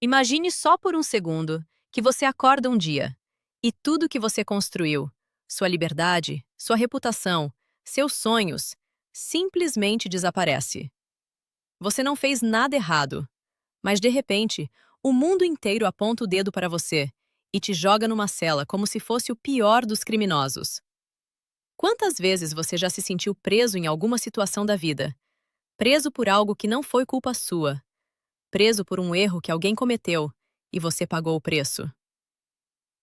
Imagine só por um segundo que você acorda um dia e tudo que você construiu, sua liberdade, sua reputação, seus sonhos, simplesmente desaparece. Você não fez nada errado, mas de repente, o mundo inteiro aponta o dedo para você e te joga numa cela como se fosse o pior dos criminosos. Quantas vezes você já se sentiu preso em alguma situação da vida? Preso por algo que não foi culpa sua, preso por um erro que alguém cometeu e você pagou o preço.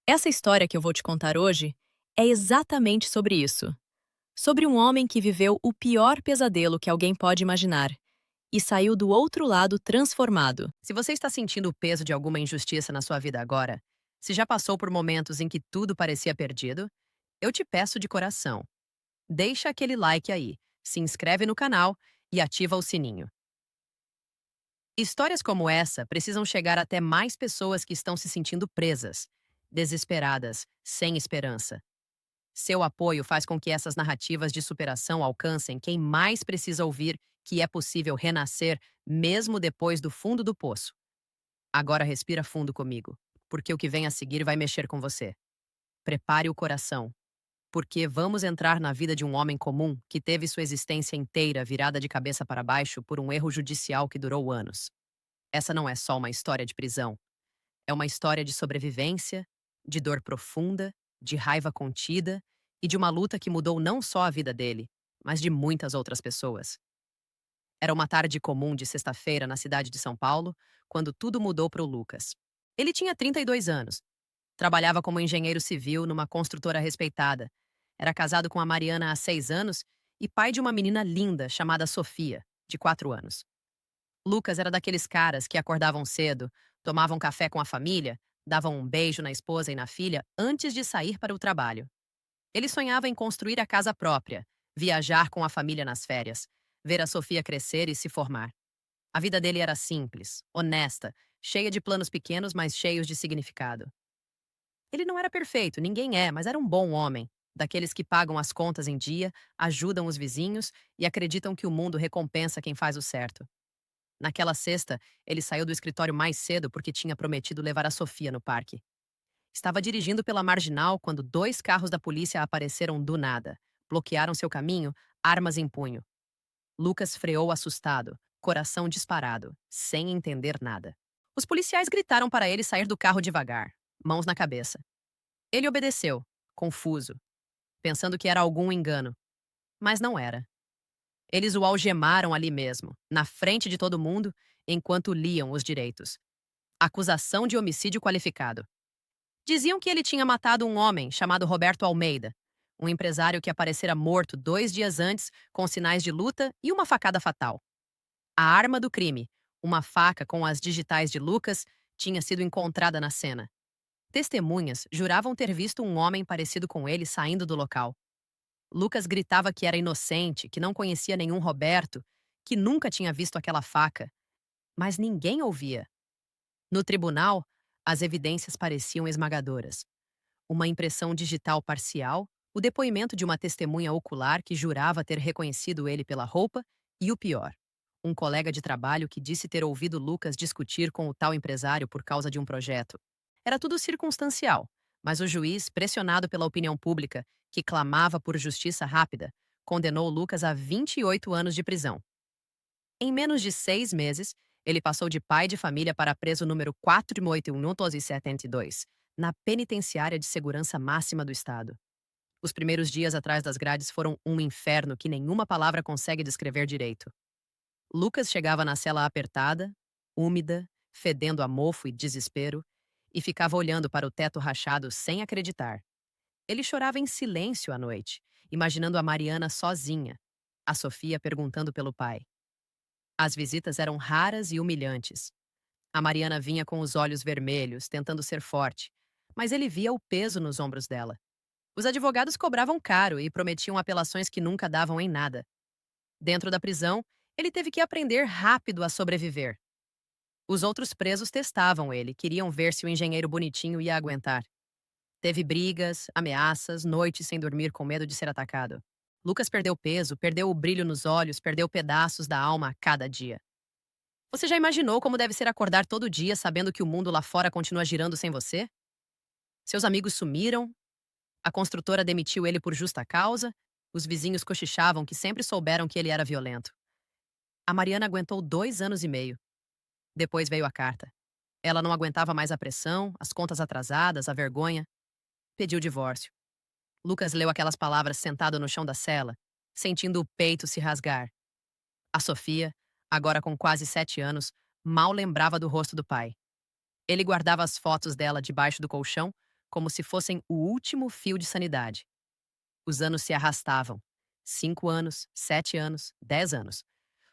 Essa história que eu vou te contar hoje é exatamente sobre isso. Sobre um homem que viveu o pior pesadelo que alguém pode imaginar e saiu do outro lado transformado. Se você está sentindo o peso de alguma injustiça na sua vida agora, se já passou por momentos em que tudo parecia perdido, eu te peço de coração, deixa aquele like aí, se inscreve no canal e ativa o sininho. Histórias como essa precisam chegar até mais pessoas que estão se sentindo presas, desesperadas, sem esperança. Seu apoio faz com que essas narrativas de superação alcancem quem mais precisa ouvir que é possível renascer mesmo depois do fundo do poço. Agora respira fundo comigo, porque o que vem a seguir vai mexer com você. Prepare o coração, porque vamos entrar na vida de um homem comum que teve sua existência inteira virada de cabeça para baixo por um erro judicial que durou anos. Essa não é só uma história de prisão, é uma história de sobrevivência, de dor profunda, de raiva contida e de uma luta que mudou não só a vida dele, mas de muitas outras pessoas. Era uma tarde comum de sexta-feira na cidade de São Paulo, quando tudo mudou para o Lucas. Ele tinha 32 anos, trabalhava como engenheiro civil numa construtora respeitada, era casado com a Mariana há 6 anos e pai de uma menina linda chamada Sofia, de 4 anos. Lucas era daqueles caras que acordavam cedo, tomavam café com a família, davam um beijo na esposa e na filha antes de sair para o trabalho. Ele sonhava em construir a casa própria, viajar com a família nas férias, ver a Sofia crescer e se formar. A vida dele era simples, honesta, cheia de planos pequenos, mas cheios de significado. Ele não era perfeito, ninguém é, mas era um bom homem, daqueles que pagam as contas em dia, ajudam os vizinhos e acreditam que o mundo recompensa quem faz o certo. Naquela sexta, ele saiu do escritório mais cedo porque tinha prometido levar a Sofia no parque. Estava dirigindo pela marginal quando 2 carros da polícia apareceram do nada. Bloquearam seu caminho, armas em punho. Lucas freou assustado, coração disparado, sem entender nada. Os policiais gritaram para ele sair do carro devagar, mãos na cabeça. Ele obedeceu, confuso, pensando que era algum engano. Mas não era. Eles o algemaram ali mesmo, na frente de todo mundo, enquanto liam os direitos. Acusação de homicídio qualificado. Diziam que ele tinha matado um homem chamado Roberto Almeida, um empresário que aparecera morto 2 dias antes com sinais de luta e uma facada fatal. A arma do crime, uma faca com as digitais de Lucas, tinha sido encontrada na cena. Testemunhas juravam ter visto um homem parecido com ele saindo do local. Lucas gritava que era inocente, que não conhecia nenhum Roberto, que nunca tinha visto aquela faca. Mas ninguém ouvia. No tribunal, as evidências pareciam esmagadoras. Uma impressão digital parcial, o depoimento de uma testemunha ocular que jurava ter reconhecido ele pela roupa e o pior, um colega de trabalho que disse ter ouvido Lucas discutir com o tal empresário por causa de um projeto. Era tudo circunstancial, mas o juiz, pressionado pela opinião pública, que clamava por justiça rápida, condenou Lucas a 28 anos de prisão. Em menos de 6 meses, ele passou de pai de família para preso número 4.872, na penitenciária de segurança máxima do estado. Os primeiros dias atrás das grades foram um inferno que nenhuma palavra consegue descrever direito. Lucas chegava na cela apertada, úmida, fedendo a mofo e desespero, e ficava olhando para o teto rachado sem acreditar. Ele chorava em silêncio à noite, imaginando a Mariana sozinha, a Sofia perguntando pelo pai. As visitas eram raras e humilhantes. A Mariana vinha com os olhos vermelhos, tentando ser forte, mas ele via o peso nos ombros dela. Os advogados cobravam caro e prometiam apelações que nunca davam em nada. Dentro da prisão, ele teve que aprender rápido a sobreviver. Os outros presos testavam ele, queriam ver se o engenheiro bonitinho ia aguentar. Teve brigas, ameaças, noites sem dormir com medo de ser atacado. Lucas perdeu peso, perdeu o brilho nos olhos, perdeu pedaços da alma a cada dia. Você já imaginou como deve ser acordar todo dia sabendo que o mundo lá fora continua girando sem você? Seus amigos sumiram, a construtora demitiu ele por justa causa, os vizinhos cochichavam que sempre souberam que ele era violento. A Mariana aguentou 2 anos e meio. Depois veio a carta. Ela não aguentava mais a pressão, as contas atrasadas, a vergonha. Pediu divórcio. Lucas leu aquelas palavras sentado no chão da cela, sentindo o peito se rasgar. A Sofia, agora com quase 7 anos, mal lembrava do rosto do pai. Ele guardava as fotos dela debaixo do colchão como se fossem o último fio de sanidade. Os anos se arrastavam. 5 anos, 7 anos, 10 anos.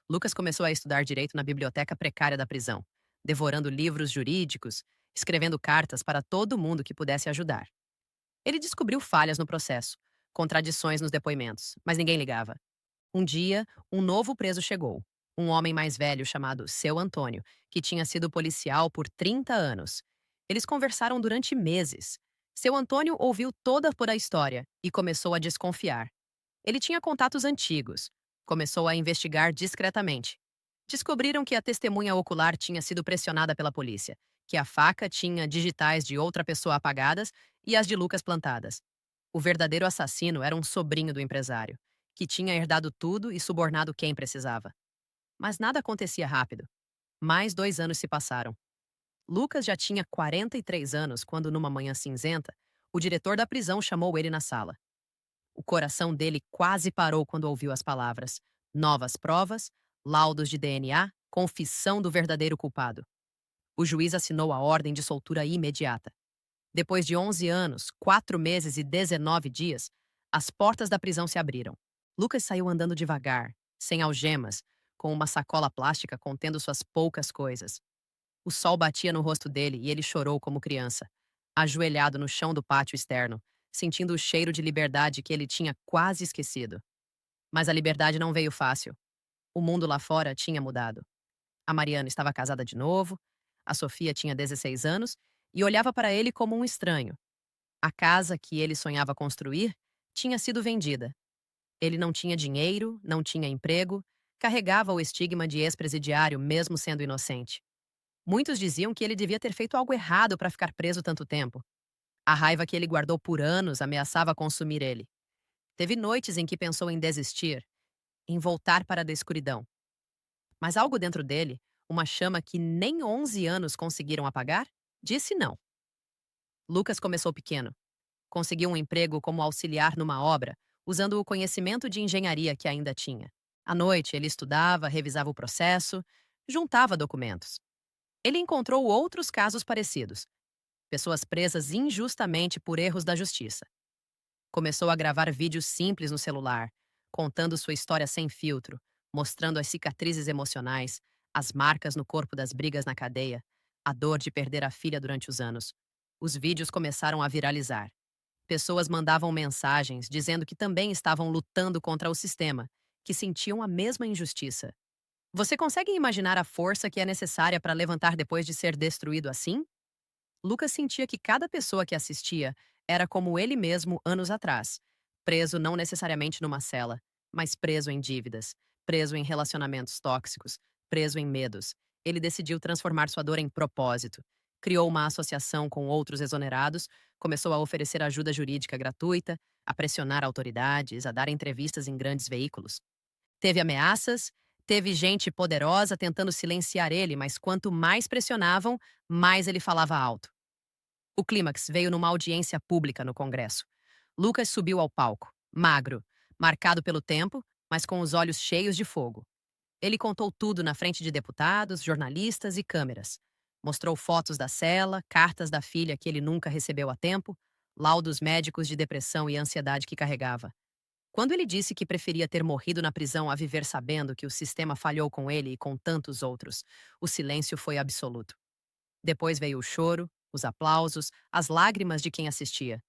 Lucas começou a estudar direito na biblioteca precária da prisão, devorando livros jurídicos, escrevendo cartas para todo mundo que pudesse ajudar. Ele descobriu falhas no processo, contradições nos depoimentos, mas ninguém ligava. Um dia, um novo preso chegou. Um homem mais velho chamado Seu Antônio, que tinha sido policial por 30 anos. Eles conversaram durante meses. Seu Antônio ouviu toda por a história e começou a desconfiar. Ele tinha contatos antigos. Começou a investigar discretamente. Descobriram que a testemunha ocular tinha sido pressionada pela polícia, que a faca tinha digitais de outra pessoa apagadas e as de Lucas plantadas. O verdadeiro assassino era um sobrinho do empresário, que tinha herdado tudo e subornado quem precisava. Mas nada acontecia rápido. Mais 2 anos se passaram. Lucas já tinha 43 anos quando, numa manhã cinzenta, o diretor da prisão chamou ele na sala. O coração dele quase parou quando ouviu as palavras: novas provas, laudos de DNA, confissão do verdadeiro culpado. O juiz assinou a ordem de soltura imediata. Depois de 11 anos, 4 meses e 19 dias, as portas da prisão se abriram. Lucas saiu andando devagar, sem algemas, com uma sacola plástica contendo suas poucas coisas. O sol batia no rosto dele e ele chorou como criança, ajoelhado no chão do pátio externo, sentindo o cheiro de liberdade que ele tinha quase esquecido. Mas a liberdade não veio fácil. O mundo lá fora tinha mudado. A Mariana estava casada de novo, a Sofia tinha 16 anos e olhava para ele como um estranho. A casa que ele sonhava construir tinha sido vendida. Ele não tinha dinheiro, não tinha emprego, carregava o estigma de ex-presidiário mesmo sendo inocente. Muitos diziam que ele devia ter feito algo errado para ficar preso tanto tempo. A raiva que ele guardou por anos ameaçava consumir ele. Teve noites em que pensou em desistir, em voltar para a escuridão. Mas algo dentro dele, uma chama que nem 11 anos conseguiram apagar, disse não. Lucas começou pequeno. Conseguiu um emprego como auxiliar numa obra, usando o conhecimento de engenharia que ainda tinha. À noite, ele estudava, revisava o processo, juntava documentos. Ele encontrou outros casos parecidos. Pessoas presas injustamente por erros da justiça. Começou a gravar vídeos simples no celular, contando sua história sem filtro, mostrando as cicatrizes emocionais, as marcas no corpo das brigas na cadeia, a dor de perder a filha durante os anos. Os vídeos começaram a viralizar. Pessoas mandavam mensagens dizendo que também estavam lutando contra o sistema, que sentiam a mesma injustiça. Você consegue imaginar a força que é necessária para levantar depois de ser destruído assim? Lucas sentia que cada pessoa que assistia era como ele mesmo anos atrás, preso não necessariamente numa cela, mas preso em dívidas, preso em relacionamentos tóxicos, preso em medos. Ele decidiu transformar sua dor em propósito. Criou uma associação com outros exonerados, começou a oferecer ajuda jurídica gratuita, a pressionar autoridades, a dar entrevistas em grandes veículos. Teve ameaças, teve gente poderosa tentando silenciar ele, mas quanto mais pressionavam, mais ele falava alto. O clímax veio numa audiência pública no Congresso. Lucas subiu ao palco, magro, marcado pelo tempo, mas com os olhos cheios de fogo. Ele contou tudo na frente de deputados, jornalistas e câmeras. Mostrou fotos da cela, cartas da filha que ele nunca recebeu a tempo, laudos médicos de depressão e ansiedade que carregava. Quando ele disse que preferia ter morrido na prisão a viver sabendo que o sistema falhou com ele e com tantos outros, o silêncio foi absoluto. Depois veio o choro, os aplausos, as lágrimas de quem assistia.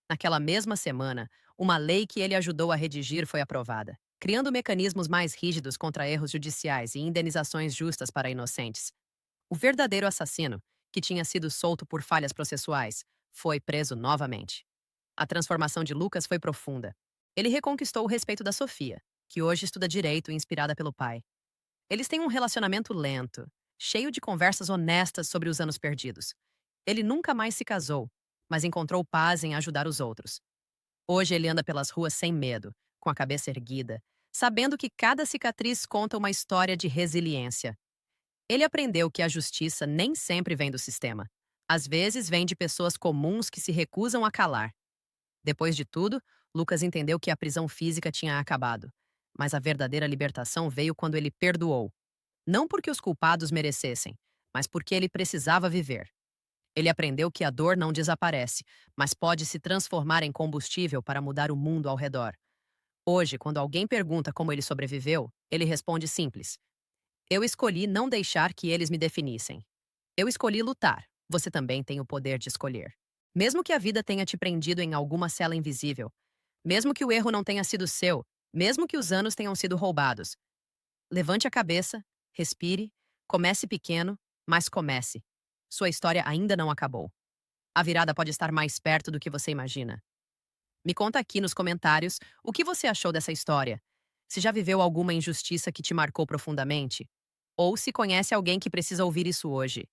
Naquela mesma semana, uma lei que ele ajudou a redigir foi aprovada, criando mecanismos mais rígidos contra erros judiciais e indenizações justas para inocentes. O verdadeiro assassino, que tinha sido solto por falhas processuais, foi preso novamente. A transformação de Lucas foi profunda. Ele reconquistou o respeito da Sofia, que hoje estuda direito inspirada pelo pai. Eles têm um relacionamento lento, cheio de conversas honestas sobre os anos perdidos. Ele nunca mais se casou, mas encontrou paz em ajudar os outros. Hoje ele anda pelas ruas sem medo, com a cabeça erguida, sabendo que cada cicatriz conta uma história de resiliência. Ele aprendeu que a justiça nem sempre vem do sistema. Às vezes vem de pessoas comuns que se recusam a calar. Depois de tudo, Lucas entendeu que a prisão física tinha acabado. Mas a verdadeira libertação veio quando ele perdoou. Não porque os culpados merecessem, mas porque ele precisava viver. Ele aprendeu que a dor não desaparece, mas pode se transformar em combustível para mudar o mundo ao redor. Hoje, quando alguém pergunta como ele sobreviveu, ele responde simples: eu escolhi não deixar que eles me definissem. Eu escolhi lutar. Você também tem o poder de escolher. Mesmo que a vida tenha te prendido em alguma cela invisível, mesmo que o erro não tenha sido seu, mesmo que os anos tenham sido roubados, levante a cabeça, respire, comece pequeno, mas comece. Sua história ainda não acabou. A virada pode estar mais perto do que você imagina. Me conta aqui nos comentários o que você achou dessa história. Se já viveu alguma injustiça que te marcou profundamente? Ou se conhece alguém que precisa ouvir isso hoje?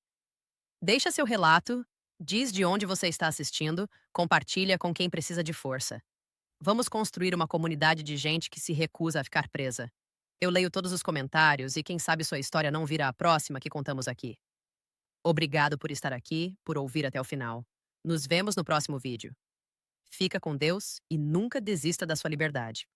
Deixa seu relato, diz de onde você está assistindo, compartilha com quem precisa de força. Vamos construir uma comunidade de gente que se recusa a ficar presa. Eu leio todos os comentários e quem sabe sua história não vira a próxima que contamos aqui. Obrigado por estar aqui, por ouvir até o final. Nos vemos no próximo vídeo. Fica com Deus e nunca desista da sua liberdade.